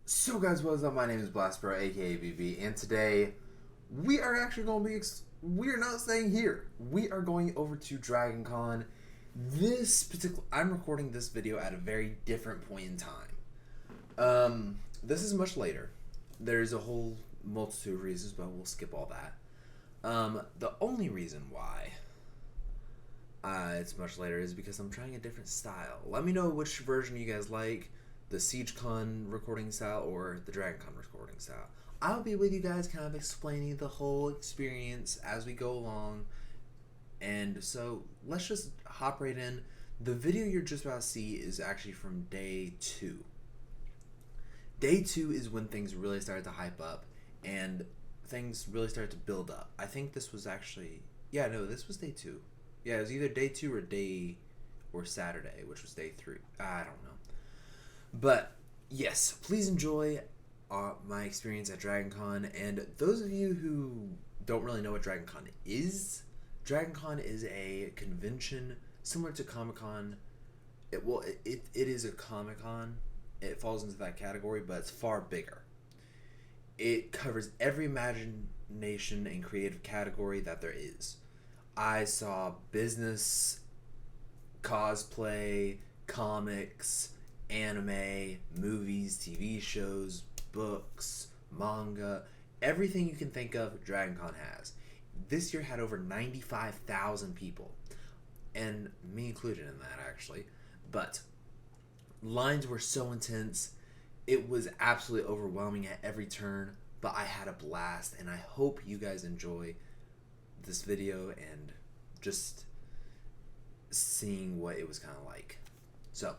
So guys, what's up? My name is BlasterBro, aka BB, and today we are actually going to be, we are not staying here. We are going over to dragoncon. I'm recording this video at a very different point in time. This is much later. There's a whole multitude of reasons, but we'll skip all that. The only reason why it's much later is because I'm trying a different style. Let me know which version you guys like. The SiegeCon recording style or the DragonCon recording style. I'll be with you guys kind of explaining the whole experience as we go along. And so let's just hop right in. The video you're just about to see is actually from day 2. Day 2 is when things really started to hype up and things really started to build up. I think this was actually, this was day 2. Yeah, it was either day 2 or Saturday, which was day 3. I don't know. But yes, please enjoy my experience at DragonCon. And those of you who don't really know what DragonCon is a convention similar to Comic-Con. It is a Comic-Con. It falls into that category, but it's far bigger. It covers every imagination and creative category that there is. I saw business, cosplay, comics, anime, movies, TV shows, books, manga, everything you can think of, DragonCon has. This year had over 95,000 people, and me included in that actually. But lines were so intense, it was absolutely overwhelming at every turn, but I had a blast, and I hope you guys enjoy this video and just seeing what it was kind of like. So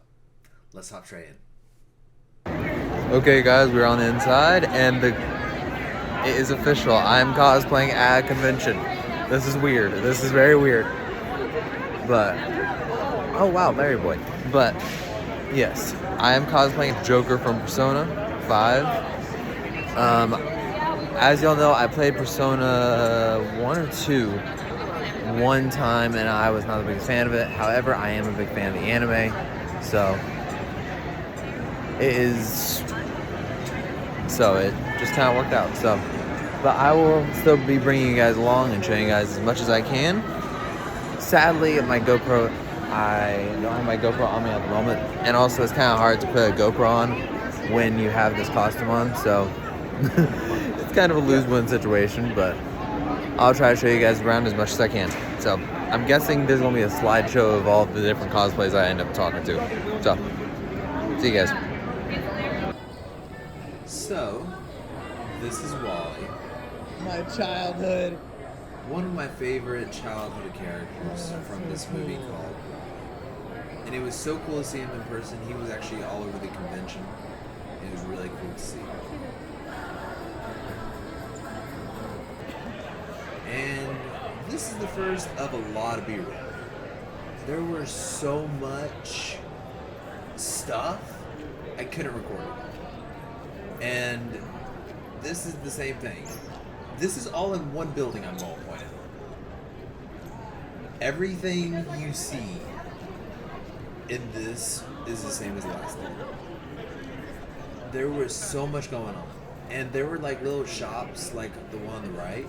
let's hop straight in. Okay guys, we're on the inside and it is official. I'm cosplaying at a convention. This is weird. This is very weird. But, oh wow, Larry Boy. But, yes, I am cosplaying Joker from Persona 5. As y'all know, I played Persona 1 or 2 one time and I was not a big fan of it. However, I am a big fan of the anime. So it just kind of worked out. So, but I will still be bringing you guys along and showing you guys as much as I can. Sadly, my GoPro, I don't have my GoPro on me at the moment, and also it's kind of hard to put a GoPro on when you have this costume on. So it's kind of a lose-win situation, but I'll try to show you guys around as much as I can. So I'm guessing there's gonna be a slideshow of all the different cosplays I end up talking to. So see you guys. So, this is Wally. My childhood. One of my favorite childhood characters from this movie called. And it was so cool to see him in person. He was actually all over the convention. It was really cool to see. And this is the first of a lot of B-roll. There was so much stuff, I couldn't record it. And this is the same thing. This is all in one building, I'm going to point out. Everything you see in this is the same as last time. There was so much going on. And there were like little shops, like the one on the right,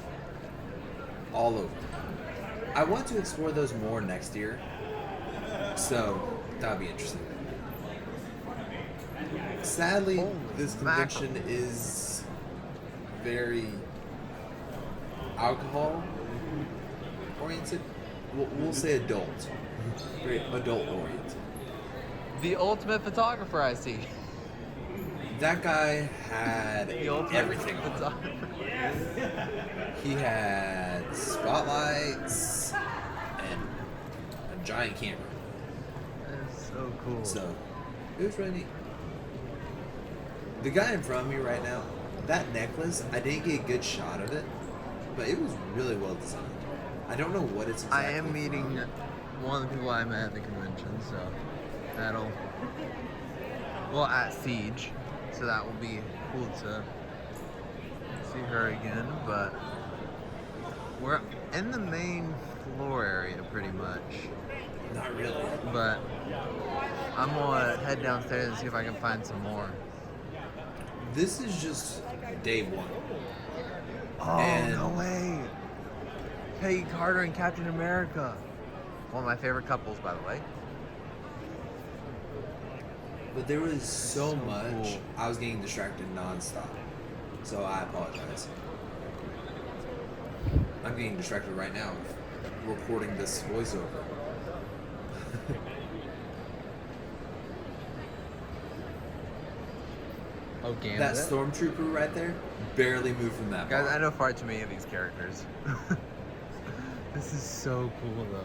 all over. I want to explore those more next year. So, that'll be interesting. Sadly, this convention is very alcohol oriented. We'll say adult. Very adult oriented. The ultimate photographer, I see. That guy had everything on. Photographer. He had spotlights and a giant camera. That's so cool. So, it was really neat. The guy in front of me right now, that necklace, I didn't get a good shot of it, but it was really well designed. I don't know what it's exactly I am meeting one of the people I met at the convention, so that'll, at Siege, so that will be cool to see her again, but we're in the main floor area pretty much. Not really. But I'm gonna head downstairs and see if I can find some more. This is just day one. Oh, And- no way. Peggy Carter and Captain America. One of my favorite couples, by the way. But there was so much. cool. I was getting distracted nonstop. So I apologize. I'm getting distracted right now with recording this voiceover. Oh, Gambit. That stormtrooper right there barely moved from that Guys, bar. I know far too many of these characters. This is so cool, though.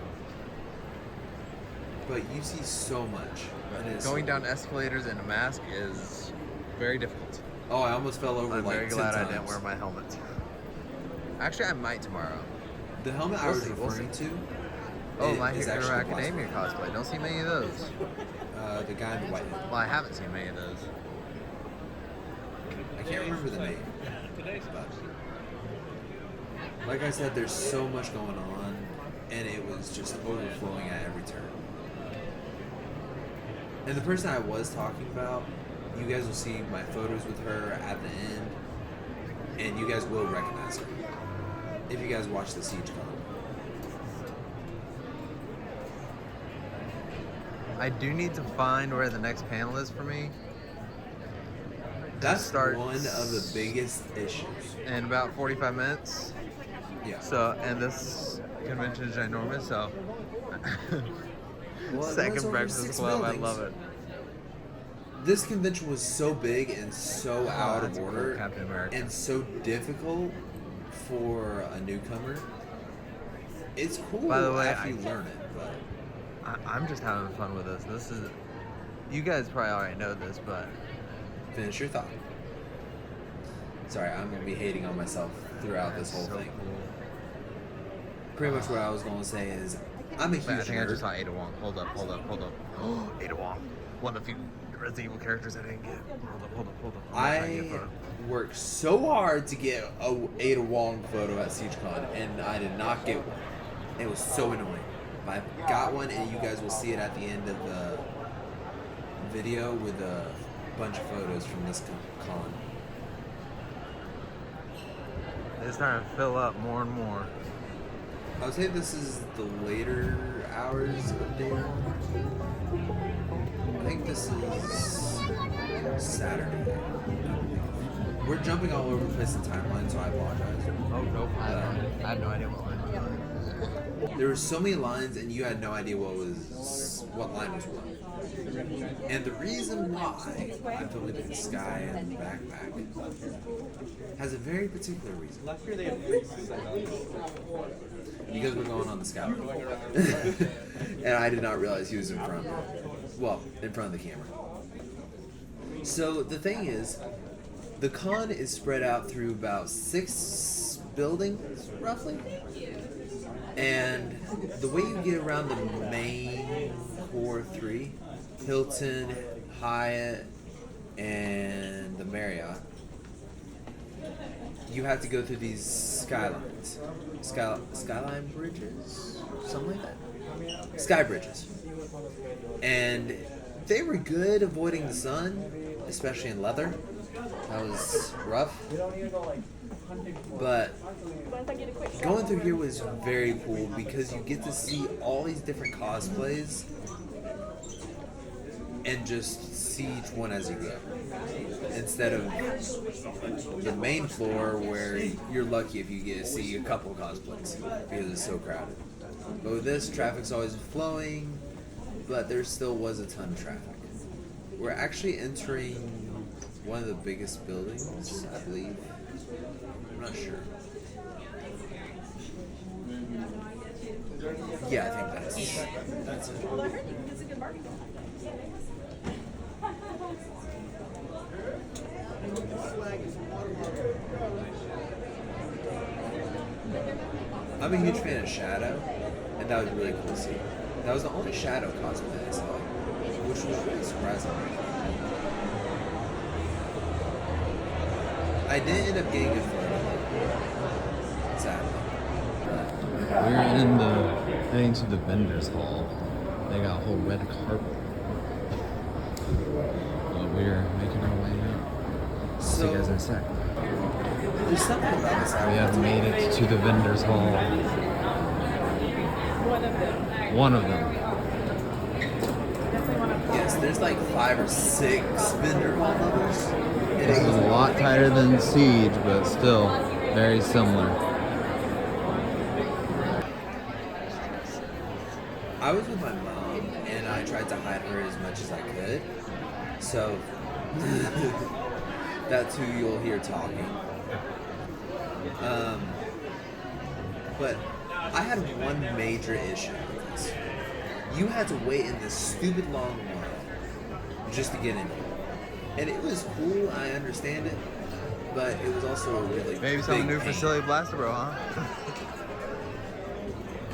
But you see so much. And it's Going down escalators in a mask is very difficult. Oh, I almost fell over I'm like very 10 glad times. I didn't wear my helmet. Actually, I might tomorrow. The helmet I We'll was see, we'll referring to. Oh, is My Hero actually Academia cosplay. Don't see many of those. The guy in the white hat. Well, I haven't seen many of those. I can't remember the name. But like I said, there's so much going on, and it was just overflowing at every turn. And the person I was talking about, you guys will see my photos with her at the end, and you guys will recognize her if you guys watch the SiegeCon. I do need to find where the next panel is for me. That's Starts one of the biggest issues. in about 45 minutes. Yeah. So, and this convention is ginormous, so. Well, it runs Second over Breakfast 6 Club, buildings. I love it. This convention was so big and so out that's of cool, order Captain America. and so difficult for a newcomer. It's cool By the way, after you learn it, but I'm just having fun with this. This is. You guys probably already know this, but. finish your thought. Sorry, I'm gonna be hating on myself throughout this whole so thing. Cool. Pretty much what I was gonna say is, I'm a huge Wait, I think I nerd. just saw Ada Wong. Hold up. Oh, Ada Wong. One of the few Resident Evil characters I didn't get. Hold up. I'm gonna try and get a I photo. worked so hard to get a Ada Wong photo at SiegeCon, and I did not get one. It was so annoying. But I got one, and you guys will see it at the end of the video with a bunch of photos from this con. It's starting to fill up more and more. I would say this is the later hours of day one. I think this is Saturday. We're jumping all over the place in timeline, so I apologize. Oh, nope. I had no idea what line was on. There were so many lines, and you had no idea what line was what. And the reason why I'm totally the sky and the backpack has a very particular reason. Because we're going on the scout. And I did not realize he was in front of me. Well, in front of the camera. So the thing is, the con is spread out through about 6 buildings, roughly. And the way you get around the main core 3, Hilton, Hyatt, and the Marriott, you have to go through these skylines. Skyline bridges? Something like that? Sky bridges. And they were good avoiding the sun, especially in leather. That was rough. But going through here was very cool because you get to see all these different cosplays and just see each one as you go. Instead of the main floor where you're lucky if you get to see a couple cosplays because it's so crowded. But with this, traffic's always flowing, but there still was a ton of traffic. We're actually entering one of the biggest buildings, I believe. I'm not sure. Yeah, I think that's it. Well, I heard you get a good market. I'm a huge fan of Shadow, and that was really cool to see. That was the only Shadow cosplay I saw, which was really surprising. I did end up getting a photo, sadly. We're in heading to the vendors hall. They got a whole red carpet. We're making our way out. So see you guys in a sec. There's something about this We outfit. have made it to the vendors hall. One of them. Yes, there's like 5 or 6 vendor hall levels. This is a lot tighter than Siege, but still very similar. I was with my mom, and I tried to hide her as much as I could. So, that's who you'll hear talking. But I had one major issue with this. You had to wait in this stupid long line just to get in here. And it was cool, I understand it, but it was also a really Maybe something big new for pain. Silly BlasterBro, huh?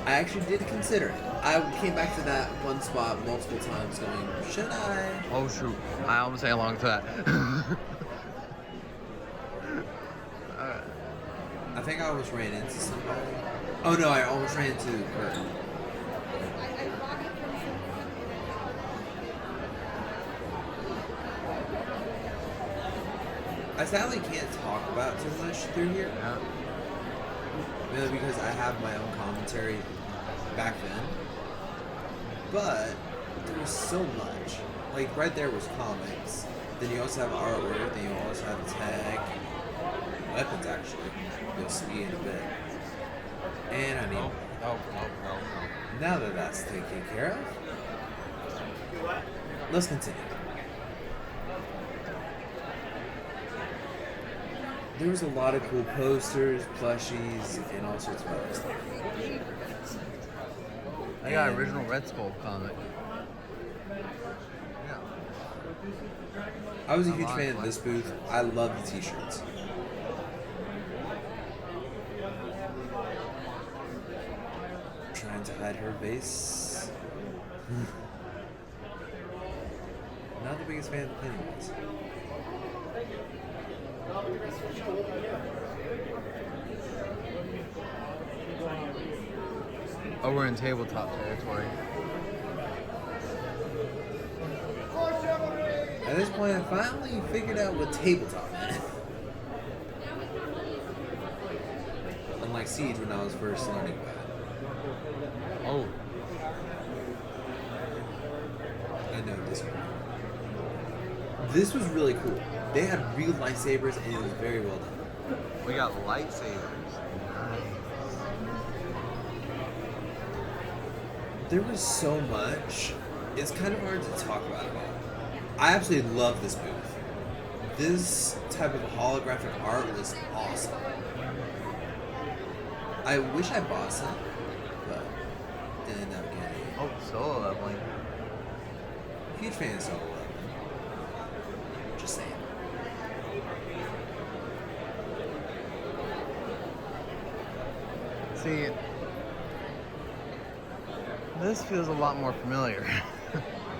I actually did consider it. I came back to that one spot multiple times going, should I? Oh shoot, I almost sang along to that. I think I almost ran into somebody. Oh no, I almost ran into her. I sadly can't talk about too much through here. Yeah. Mainly because I have my own commentary back then. But there was so much. Like right there was comics. Then you also have artwork. Then you also have tech. Weapons actually. You'll see in a bit. And I need. Now that that's taken care of, let's continue. There was a lot of cool posters, plushies, and all sorts of other stuff. I got an original Red Skull comic. Yeah. I was a huge fan of this booth. I love the t-shirts. Trying to hide her face. Not the biggest fan of Pennywise. Oh, we're in tabletop territory. At this point, I finally figured out what tabletop meant. Unlike Siege when I was first learning about it. Oh. I know this one. This was really cool. They had real lightsabers and it was very well done. We got lightsabers. There was so much. It's kind of hard to talk about it all. I absolutely love this booth. This type of holographic art was awesome. I wish I bought some, but didn't end up getting it. Oh, solo leveling. Huge fan of solo leveling. Just saying. See, this feels a lot more familiar.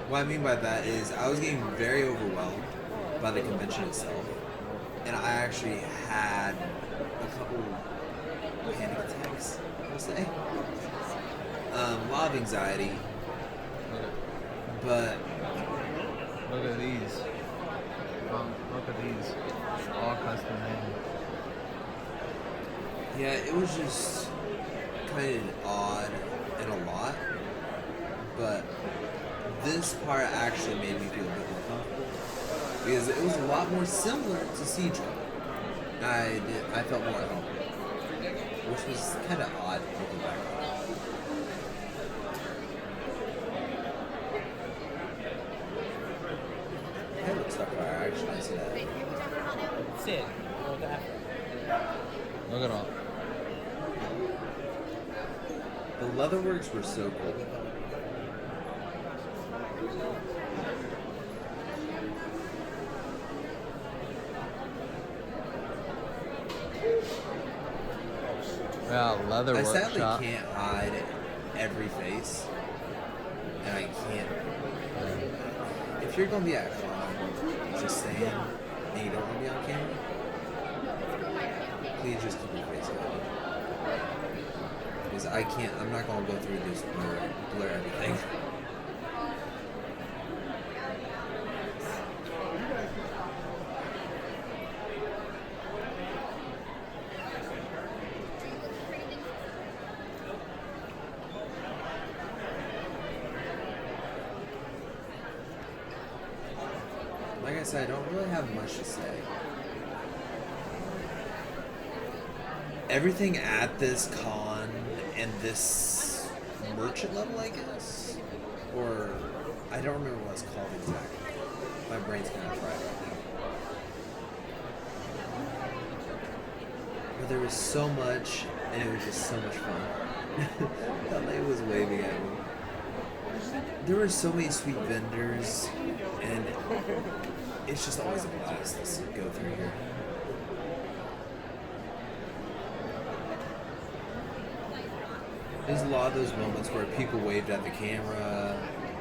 What I mean by that is I was getting very overwhelmed by the convention itself. And I actually had a couple panic attacks, I'll say. A lot of anxiety. But Look at these. Look at these. All custom made. yeah, it was just kind of odd and a lot. But this part actually made me feel a bit more comfortable. Because it was a lot more similar to Siege. I felt more at home. Which was kind of odd looking back on it. Hey, looks like fire. I actually didn't see that. Sit. Look at all. The leatherworks were so cool. Yeah, leather I sadly workshop. can't hide every face. And I can't. If you're going to be at a con, just saying, and you don't want to be on camera, please just keep your face covered. Because I can't, I'm not going to go through this blur everything. I don't really have much to say. Everything at this con and this merchant level, I guess, or I don't remember what it's called exactly. My brain's kind of fried right now. But there was so much, and it was just so much fun. LA was waving at me. There were so many sweet vendors, and it's just always a blast to go through here. There's a lot of those moments where people waved at the camera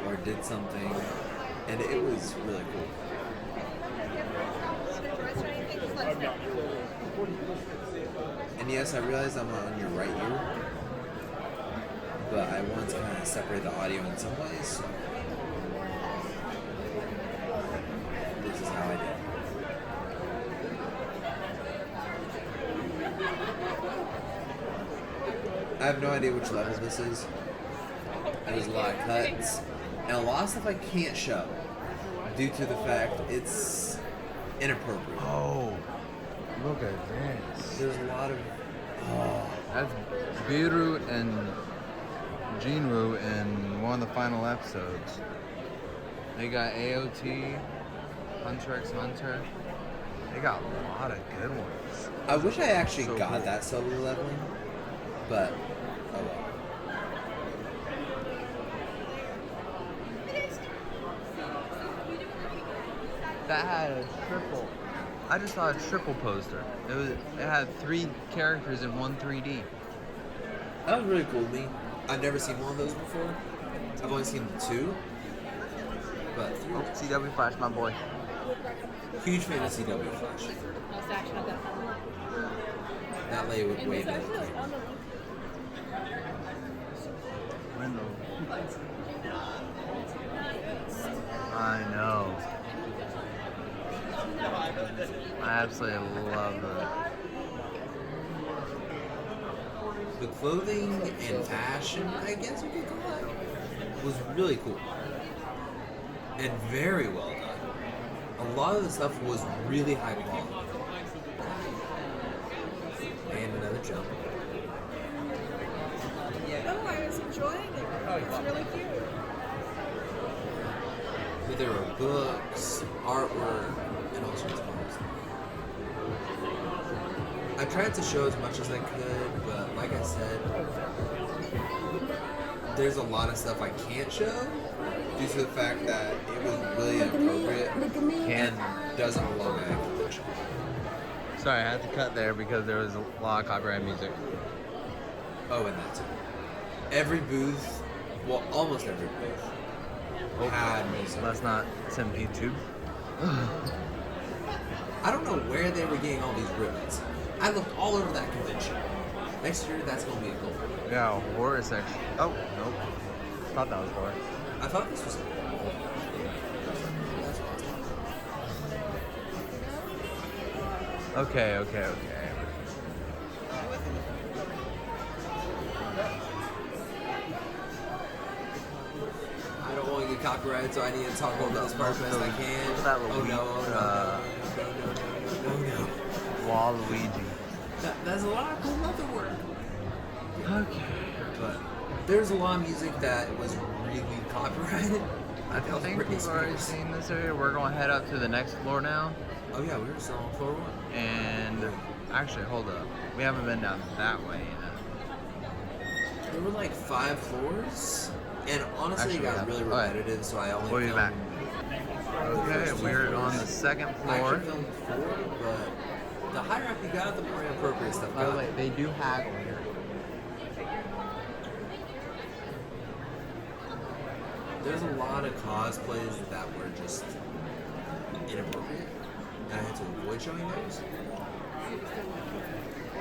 or did something, and it was really cool. And yes, I realize I'm on your right ear, but I wanted to kind of separate the audio in some ways, so this is how I did it. I have no idea which level this is. There's a lot of cuts, and a lot of stuff I can't show due to the fact it's inappropriate. Oh, look at this. There's a lot of... That's Biru and Jinru in one of the final episodes. They got AOT, Hunter x Hunter. They got a lot of good ones. I wish I actually So got cool. that solo leveling, but oh well. That had a triple. I just saw a triple poster. It had 3 characters in one 3D. That was really cool to me. I've never seen one of those before. I've only seen 2, but Oh, CW Flash, my boy. huge fan of CW Flash. That lady would wave at the camera. I know. I absolutely love it. The clothing and fashion, I guess we could call it, was really cool. And very well done. A lot of the stuff was really high quality. And another jump. No, I was enjoying it. It's really cute. But there were books, artwork, and all sorts of other stuff. I tried to show as much as I could, but like I said, there's a lot of stuff I can't show due to the fact that it was really inappropriate and doesn't belong at a convention. Sorry, I had to cut there because there was a lot of copyright music. Oh, and that's it. Every booth, well, almost every booth, had music. Let's not send YouTube. I don't know where they were getting all these ribbons. I looked all over that convention. Next year, that's going to be a goal. Yeah, horror section. Oh, nope. Thought that was horror. I thought this was a goal. That's what Okay. I don't want to get copyrighted, so I need to talk over this part as best I can. That Oh no, no. Waluigi. That's a lot of cool leather work. Okay. But there's a lot of music that was really copyrighted. I felt think Britney we've already Spears. seen this area. We're going to head up to the next floor now. Oh yeah, we were still on floor 1. And actually, hold up. We haven't been down that way yet. There were like 5 floors, and honestly, Actually, it got yeah. really Alright. repetitive, so I only We'll be filmed back. Okay, we're on the second I floor. actually filmed 4, but the higher up you got, the more inappropriate stuff By the got. way, they do haggle here. There's a lot of cosplays that were just inappropriate, and I had to avoid showing those.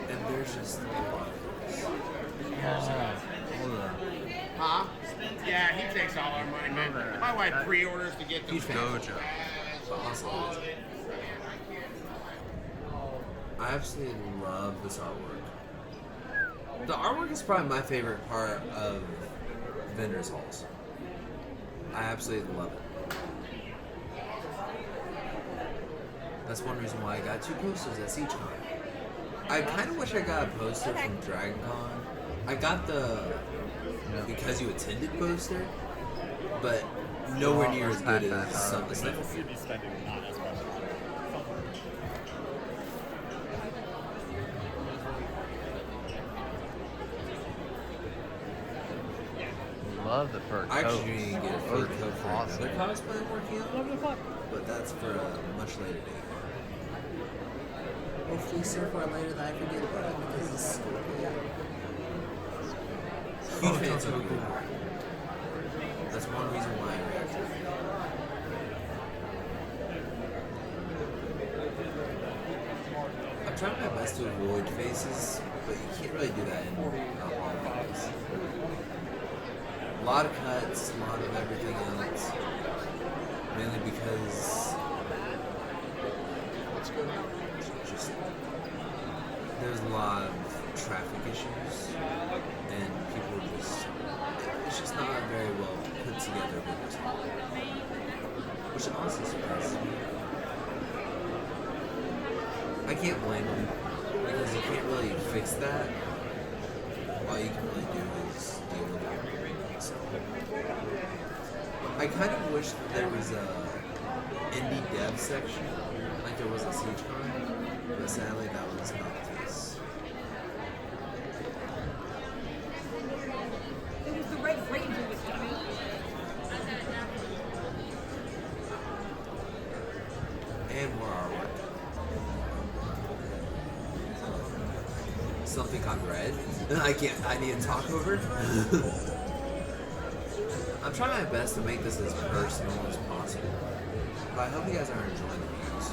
And there's just a lot of those. Hold on. Huh? Yeah, he takes all our money, man. My wife pre-orders to get the Huge fan. Dojo. Awesome. I absolutely love this artwork. The artwork is probably my favorite part of vendors halls. I absolutely love it. That's one reason why I got 2 posters at SiegeCon. I kind of wish I got a poster from DragonCon. I got the because you attended poster, but nowhere near as good as some of the stuff. You'd be spending not as much. Love the fur coat. I actually didn't get a fur Those coat for awesome. another cosplay I'm working on, but that's for a much later date. Hopefully so far later that I forget about it because it's so cool. Huge fans of it. That's one reason why I reacted. I'm trying my best to avoid faces, but you can't really do that in all videos. A lot of cuts, a lot of everything else. Mainly because just there's a lot of traffic issues and people just it's just not a very well put together video, which honestly surprises me. I can't blame them because you can't really fix that. All you can really do is deal with it. So I kind of wish that there was a indie dev section like there was at SiegeCon, but sadly that was not the case. It was the right ranger with dummy. And where are we? Something got read. I need to talk over it. I'm trying my best to make this as personal as possible. But I hope you guys are enjoying the views.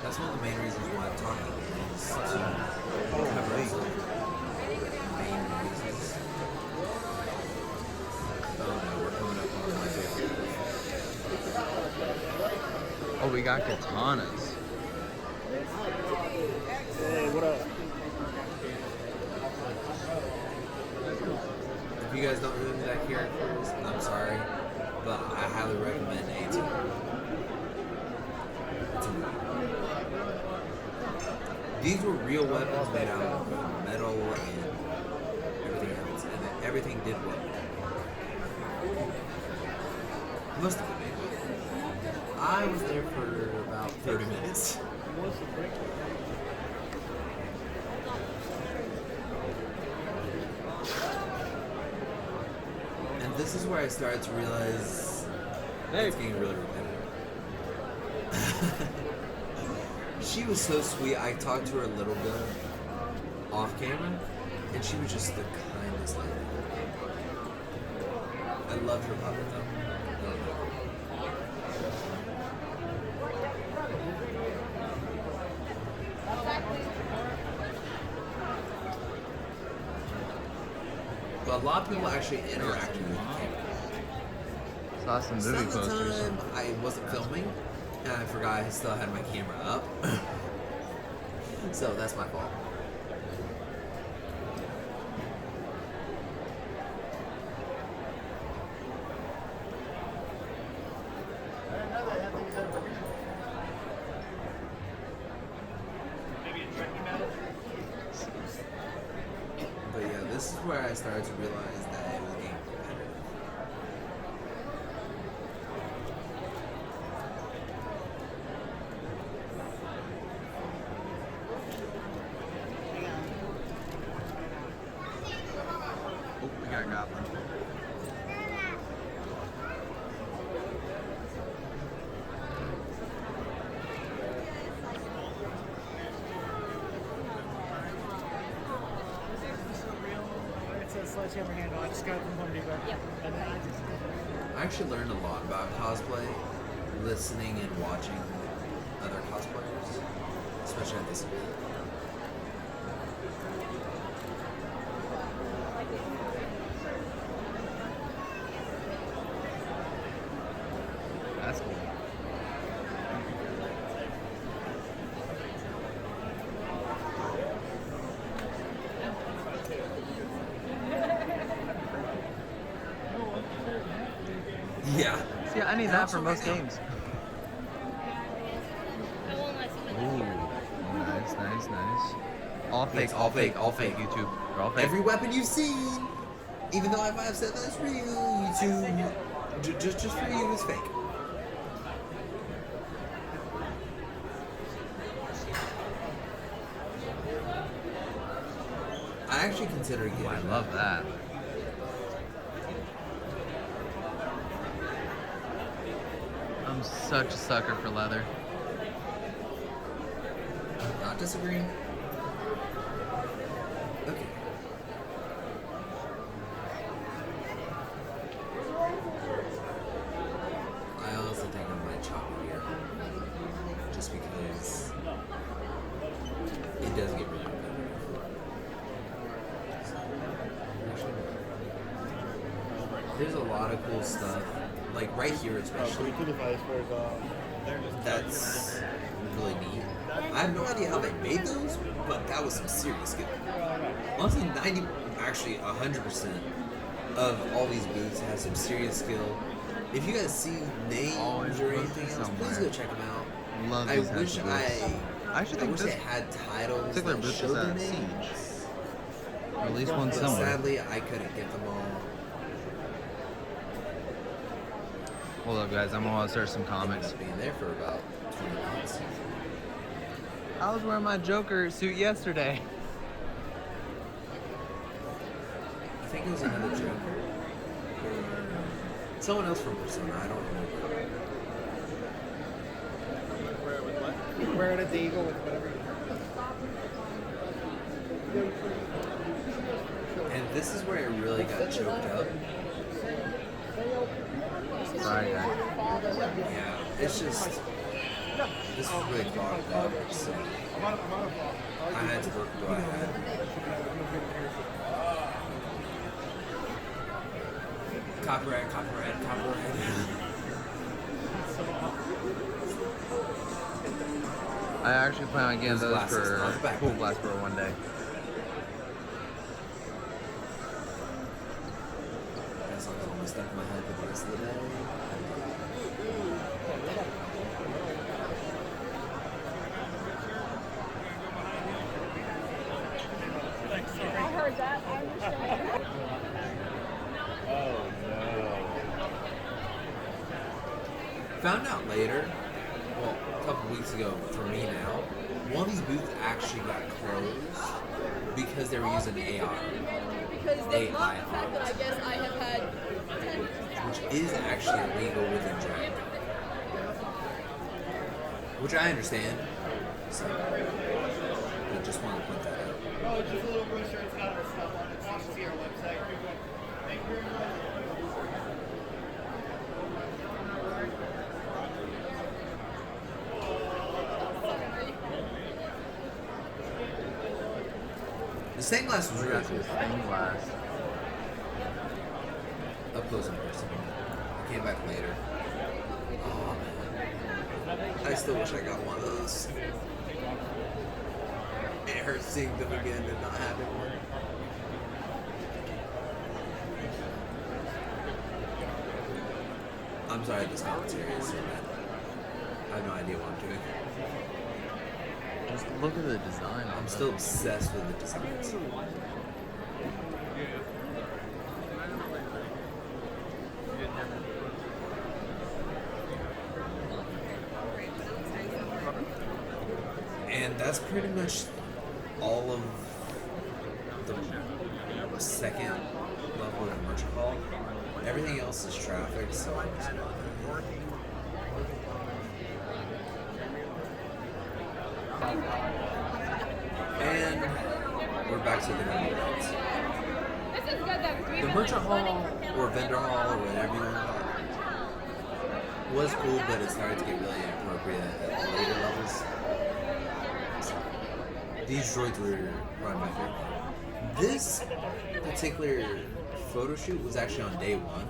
That's one of the main reasons why I'm talking is to cover some main releases. Oh no, we're coming up on my favorite. Oh, we got katanas. Hey, what up? If you guys don't know who that character is, I'm sorry, but I highly recommend A2. It's a movie. These were real weapons made out of metal and everything else, and everything did work. Most of it made it. I was there for about 30 minutes. And this is where I started to realize it's getting really repetitive. She was so sweet. I talked to her a little bit off camera, and she was just the kindest lady. I loved her puppet though. But a lot of people actually interacted with the camera. Saw some movie Some of the posters. time I wasn't filming, and I forgot I still had my camera up. So that's my fault. But yeah, this is where I started to realize that it was getting competitive. Oh, we got a goblin. It's a sledgehammer handle. I just got it from Home Depot. Yep. And then I just I actually learned a lot about cosplay, listening and watching other cosplayers, especially at this event. That's cool. Yeah, need And that also for most right now. games. Ooh, nice, nice, nice. All fake, It's all fake, all fake. YouTube, they're all fake. Every weapon you've seen, even though I might have said that's real, YouTube, just for you, is fake. I actually consider getting. I love that. I'm such a sucker for leather. Not disagreeing. Okay. I honestly think I might chop it here. Just because it does get really repetitive. There's a lot of cool stuff. Like right here especially. That's really neat. I have no idea how they made those, but that was some serious skill. Honestly, 100% of all these booths have some serious skill. If you guys see names or anything else, please go check them out. Love I these wish types of booths. I actually think wish this they had titles particular that booth showed is their at names. Siege. Or at least one But similar. sadly, I couldn't get them all. Hold up, guys. I'm gonna search some comics. Being there for about 20 minutes. I was wearing my Joker suit yesterday. I think it was another Joker. Someone else from Persona, I don't remember. Where did the eagle with whatever? And this is where it really got choked up. Sorry, guys. Yeah, it's just, this is really clogged up, so I had to work with what I had. Copyright. I actually plan on getting Those those glasses, for not the back. Cool BlasterBro one day. That song's almost stuck in my head for the rest of the day. I heard that. I understand. Found out later, well, a couple weeks ago for me now, one of these booths actually got closed because they were using AR, Because they love the fact that I guess I have had 10 which is actually illegal within Dragon. Which I understand, so I just want to point that out. Oh, it's just a little brochure. It's got our stuff on it. You can see our website. Thank you very much. The stained glass was really cool. Stained glass. Up close and personal. I came back later. Oh man. I still wish I got one of those. It hurts seeing them again and not having one. I'm sorry this commentary is so bad. I have no idea what I'm doing. Just look at the design. I'm still obsessed with the designs. And that's pretty much all of the second level of the merchant hall. Everything else is traffic, so I'm just not there. And we're back to the normal routes. This is good though. The merchant hall, or vendor hall, or whatever you want to call it, was cool, but it started to get really inappropriate at the later levels. These droids were probably my favorite part. This particular photo shoot was actually on day one.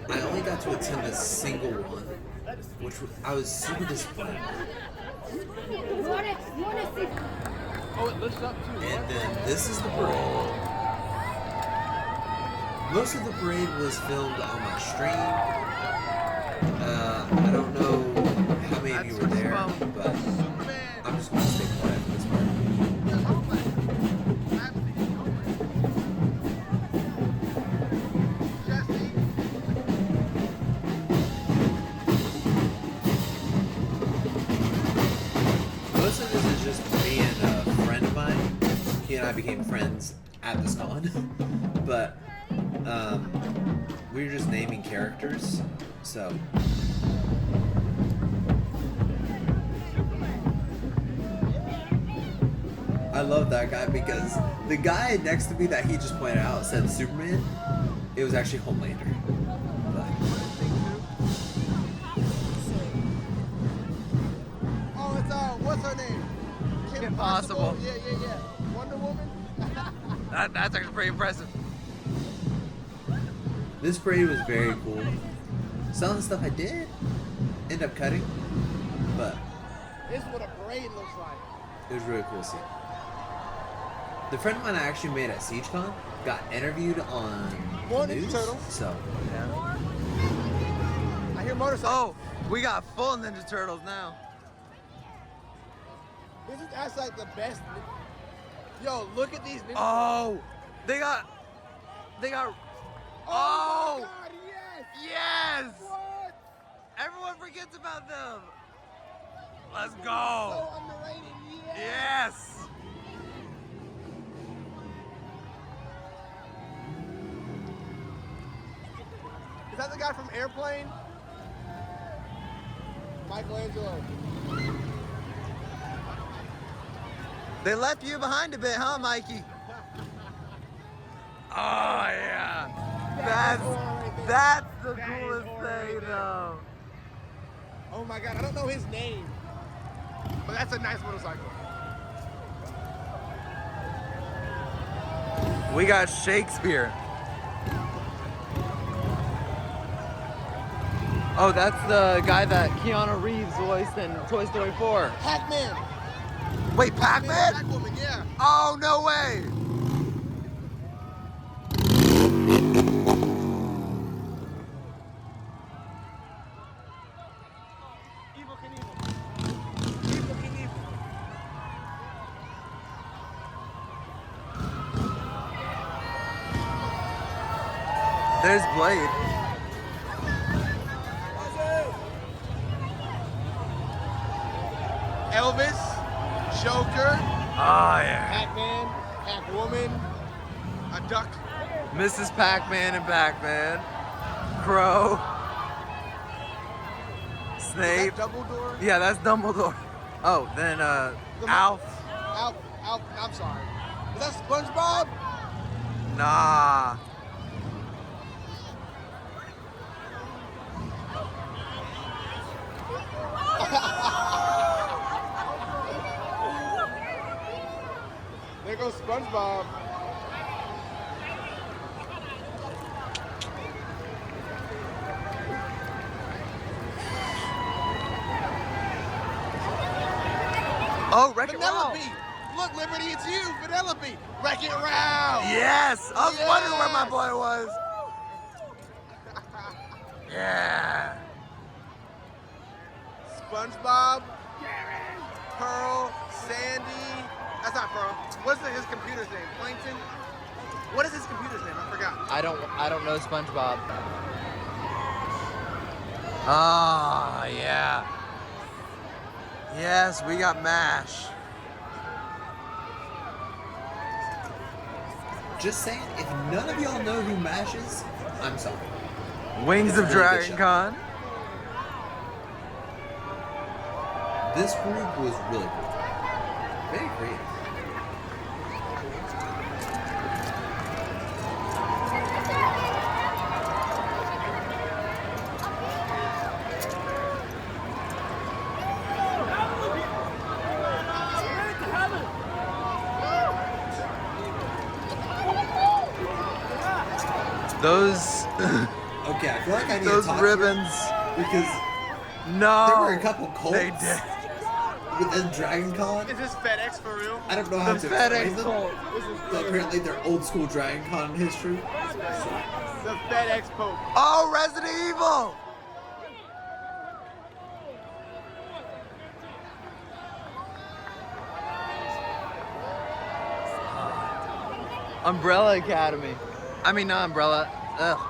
I only got to attend a single one, which I was super disappointed. Oh, it lifts up too. And then this is the parade. Most of the parade was filmed on my stream. and I became friends at this con, but we were just naming characters, so. I love that guy because the guy next to me that he just pointed out said Superman. It was actually Homelander. But, Oh, it's what's her name? Kim Possible. Yeah. Wonder Woman. That's actually pretty impressive. this parade was very cool. Some of the stuff I did end up cutting, but This is what a parade looks like. it was really cool to see. The friend of mine I actually made at SiegeCon got interviewed on More the Ninja news, Turtles. so I hear motorcycles. Oh, we got full Ninja Turtles now. That's like the best. Yo, look at these Ninja Oh, they got. Oh, my God, yes! yes! What? Everyone forgets about them. Let's So go. underrated, yes! Yes. Is that the guy from Airplane? Michelangelo. They left you behind a bit, huh, Mikey? Oh yeah. That's the That is coolest horror right thing, there. though. Oh my God, I don't know his name, but that's a nice motorcycle. We got Shakespeare. Oh, that's the guy that Keanu Reeves voiced in Toy Story 4. Pac-Man. Wait, Pac-Man? Pac-Woman, yeah. Oh, no way! Evil Knievel. Evil Knievel. There's Blade. Elvis, Joker, Oh, yeah. Pac-Man, Pac-Woman, a duck. Mrs. Pac-Man and Pac-Man. Crow. Is Snape. that Dumbledore? Yeah, that's Dumbledore. Oh, then The Alf. Alf, I'm sorry. Is that SpongeBob? Nah. There goes SpongeBob. Oh, Wreck-It Ralph. Penelope. Look, Liberty, it's you, Penelope. Wreck-It Ralph. Yes. I was wondering where my Yes. boy was. Yeah. SpongeBob, Pearl, Sandy. That's not Pearl. What's his computer's name? Plankton? What is his computer's name? I forgot. I don't know SpongeBob. Ah, yeah. Yes, we got MASH. just saying, if none of y'all know who MASH is, I'm sorry. Wings It's a of really good show. DragonCon. This group was really cool. Very creative. Those Okay, I feel like I need those to talk ribbons. because No. there were a couple cults They did. within DragonCon. Is this FedEx for real? I don't know how The to explain FedEx them. cult. But apparently they're old school DragonCon history. The FedEx Pope. Oh, Resident Evil. Umbrella Academy. I mean, not Umbrella.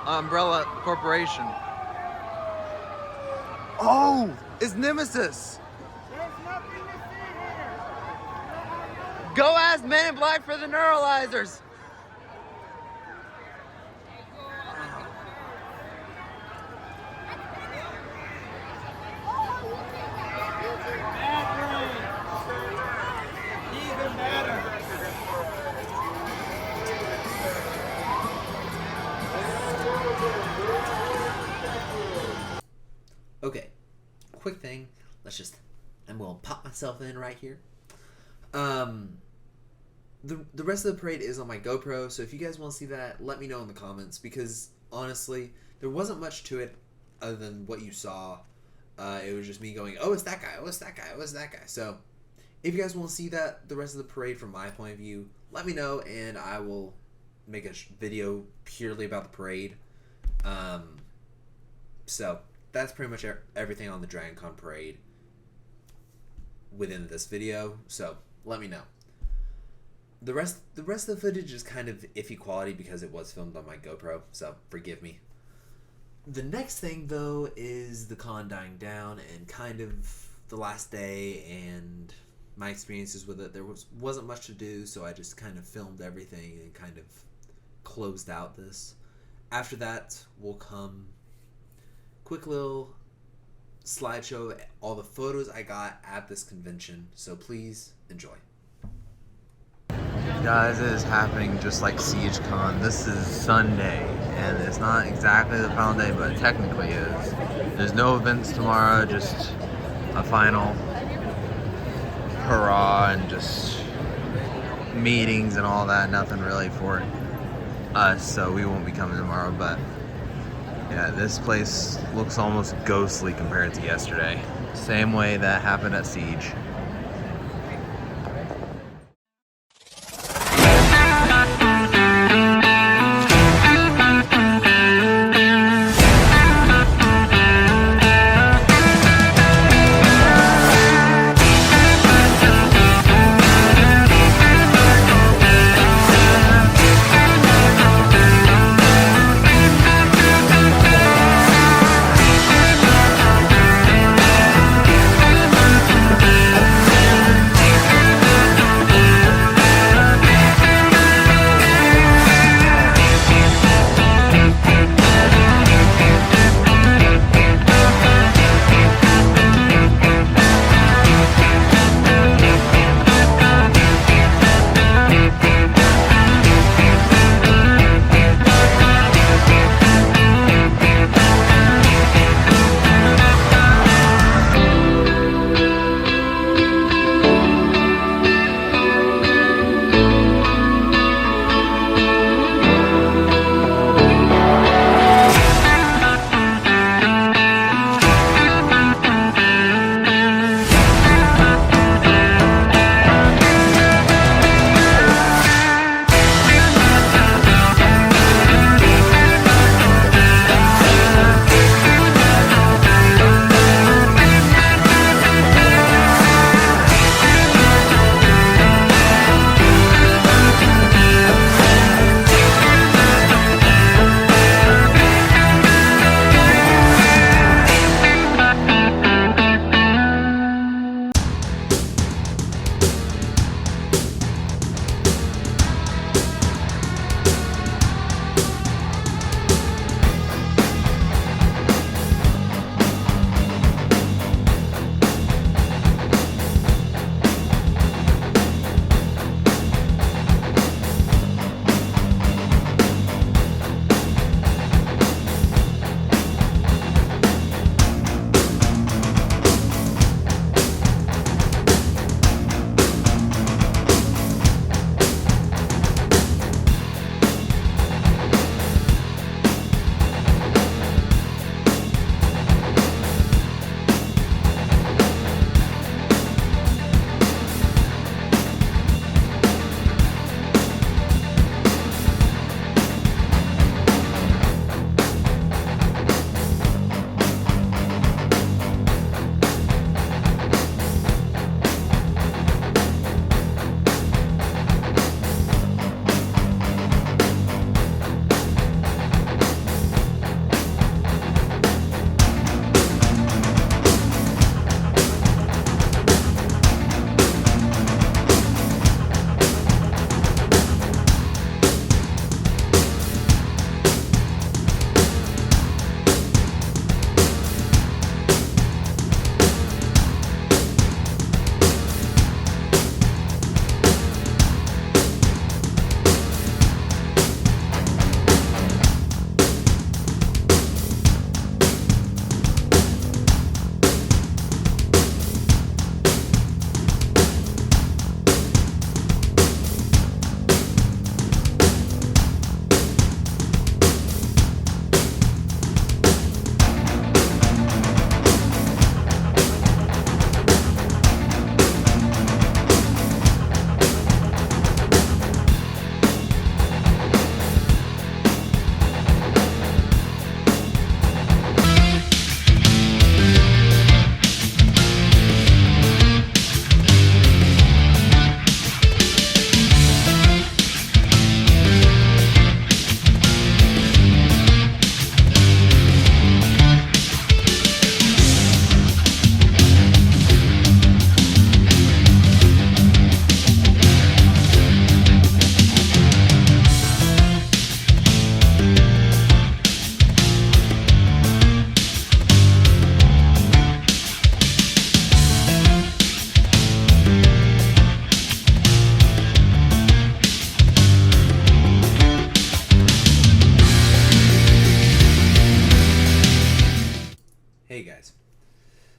Umbrella Corporation. Oh, it's Nemesis. Go ask Men in Black for the neuralizers. Even better. Okay, quick thing. I'm gonna pop myself in right here. The rest of the parade is on my GoPro, so if you guys want to see that, let me know in the comments, because honestly, there wasn't much to it other than what you saw. It was just me going, oh, it's that guy, oh, it's that guy, oh, it's that guy. So if you guys want to see that, the rest of the parade from my point of view, let me know, and I will make a video purely about the parade. So that's pretty much everything on the DragonCon parade within this video, so let me know. The rest of the footage is kind of iffy quality because it was filmed on my GoPro, so forgive me. The next thing, though, is the con dying down and kind of the last day and my experiences with it. There wasn't much to do, so I just kind of filmed everything and kind of closed out this. After that will come quick little slideshow of all the photos I got at this convention, so please enjoy. Guys, it is happening just like SiegeCon. This is Sunday, and it's not exactly the final day, but it technically is. There's no events tomorrow, just a final hurrah and just meetings and all that. Nothing really for us, so we won't be coming tomorrow, but yeah, this place looks almost ghostly compared to yesterday. Same way that happened at Siege.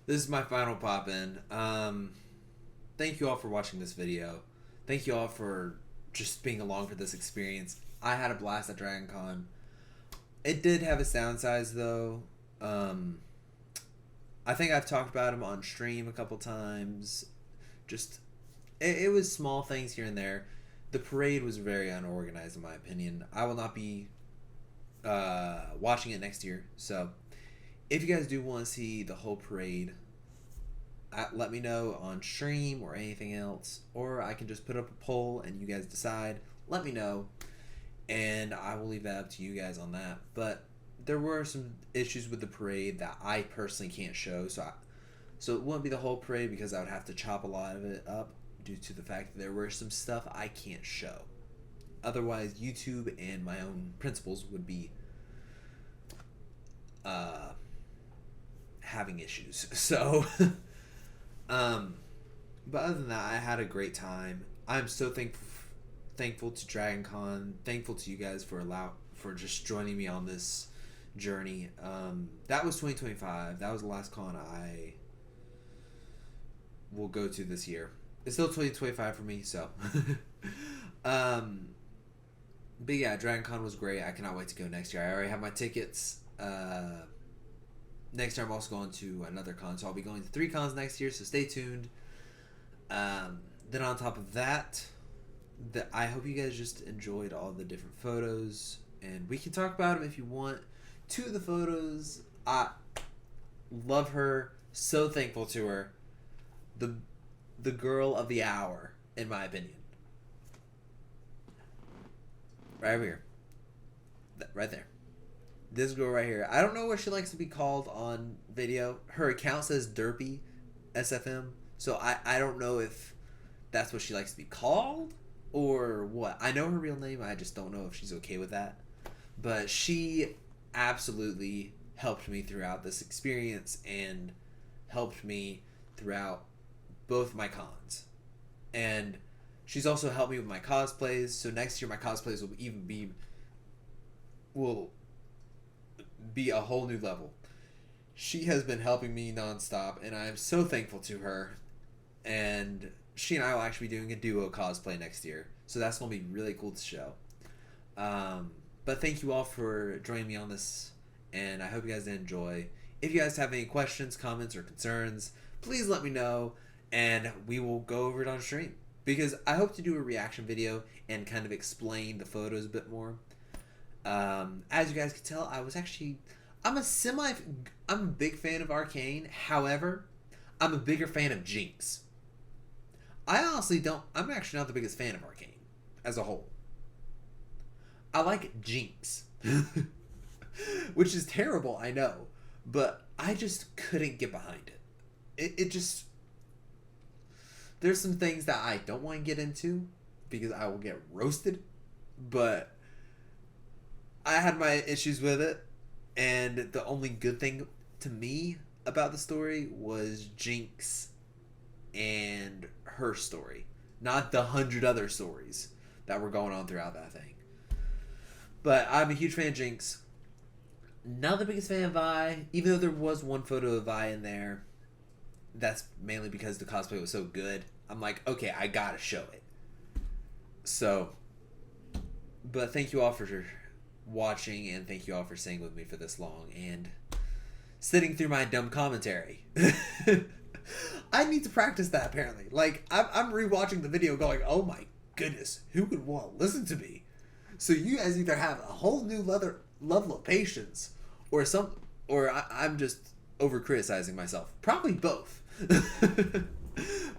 this is my final pop in. Thank you all for watching this video. Thank you all for just being along for this experience. I had a blast at DragonCon. It did have a sound size though. I think I've talked about him on stream a couple times. Just it was small things here and there. The parade was very unorganized in my opinion. I will not be watching it next year. So if you guys do want to see the whole parade, let me know on stream or anything else, or I can just put up a poll and you guys decide. Let me know, and I will leave that up to you guys on that. But there were some issues with the parade that I personally can't show, so it wouldn't be the whole parade because I would have to chop a lot of it up due to the fact that there were some stuff I can't show. Otherwise, YouTube and my own principals would be having issues. So, but other than that, I had a great time. I'm so thankful to DragonCon. Thankful to you guys for just joining me on this journey. That was 2025. That was the last con I will go to this year. It's still 2025 for me, so. But yeah, DragonCon was great. I cannot wait to go next year. I already have my tickets. Next year I'm also going to another con, so I'll be going to 3 cons next year, so stay tuned. Then on top of that, I hope you guys just enjoyed all the different photos, and we can talk about them if you want. 2 of the photos, I love her, so thankful to her. The girl of the hour, in my opinion. Right over here. Right there. This girl right here. I don't know what she likes to be called on video. Her account says Derpy SFM. So I don't know if that's what she likes to be called or what. I know her real name. I just don't know if she's okay with that. But she absolutely helped me throughout this experience and helped me throughout both my cons. And she's also helped me with my cosplays. So next year my cosplays will be a whole new level. She has been helping me nonstop, and I am so thankful to her. And she and I will actually be doing a duo cosplay next year, so that's going to be really cool to show. But thank you all for joining me on this, and I hope you guys did enjoy. If you guys have any questions, comments, or concerns, please let me know, and we will go over it on stream. Because I hope to do a reaction video and kind of explain the photos a bit more. As you guys can tell, I'm a big fan of Arcane. However, I'm a bigger fan of Jinx. I'm actually not the biggest fan of Arcane as a whole. I like Jinx. Which is terrible, I know. But I just couldn't get behind it. It just... There's some things that I don't want to get into because I will get roasted. But I had my issues with it. And the only good thing to me about the story was Jinx and her story. Not the 100 other stories that were going on throughout that thing. But I'm a huge fan of Jinx. Not the biggest fan of Vi, even though there was one photo of Vi in there. That's mainly because the cosplay was so good. I'm like, okay, I gotta show it. So, but thank you all for watching, and thank you all for staying with me for this long and sitting through my dumb commentary. I need to practice that, apparently. Like, I'm rewatching the video going, oh my goodness, who would want to listen to me? So you guys either have a whole new level of patience, or I'm just over-criticizing myself. Probably both.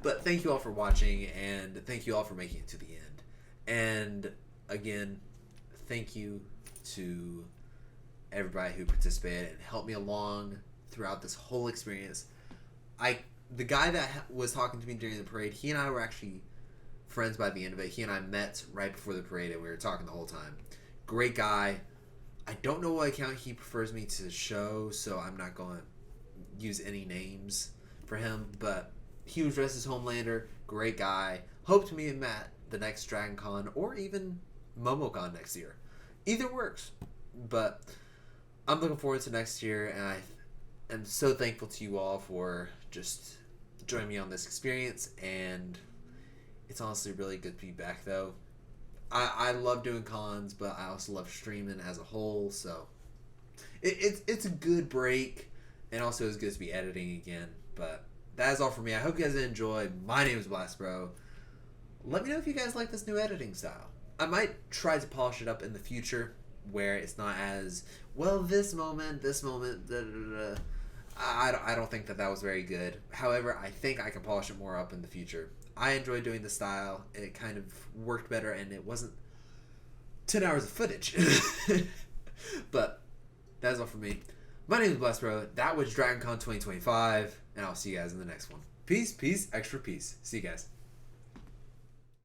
But thank you all for watching, and thank you all for making it to the end. And again, thank you to everybody who participated and helped me along throughout this whole experience. The guy that was talking to me during the parade, he and I were actually friends by the end of it. He and I met right before the parade, and we were talking the whole time. Great guy. I don't know what account he prefers me to show, so I'm not going to use any names for him, but he was dressed as Homelander. Great guy. Hope to meet him at the next DragonCon or even MomoCon next year. Either works, but I'm looking forward to next year, and am so thankful to you all for just joining me on this experience, and it's honestly really good to be back, though. I love doing cons, but I also love streaming as a whole, so it's a good break, and also it's good to be editing again. But that is all for me. I hope you guys enjoyed. My name is BlasterBro. Let me know if you guys like this new editing style. I might try to polish it up in the future, where it's not as, well, this moment, da, da, da. I don't think that was very good. However, I think I can polish it more up in the future. I enjoy doing the style. It kind of worked better, and it wasn't 10 hours of footage. But that's all for me. My name is BlasterBro. That was DragonCon 2025, and I'll see you guys in the next one. Peace, extra peace. See you guys.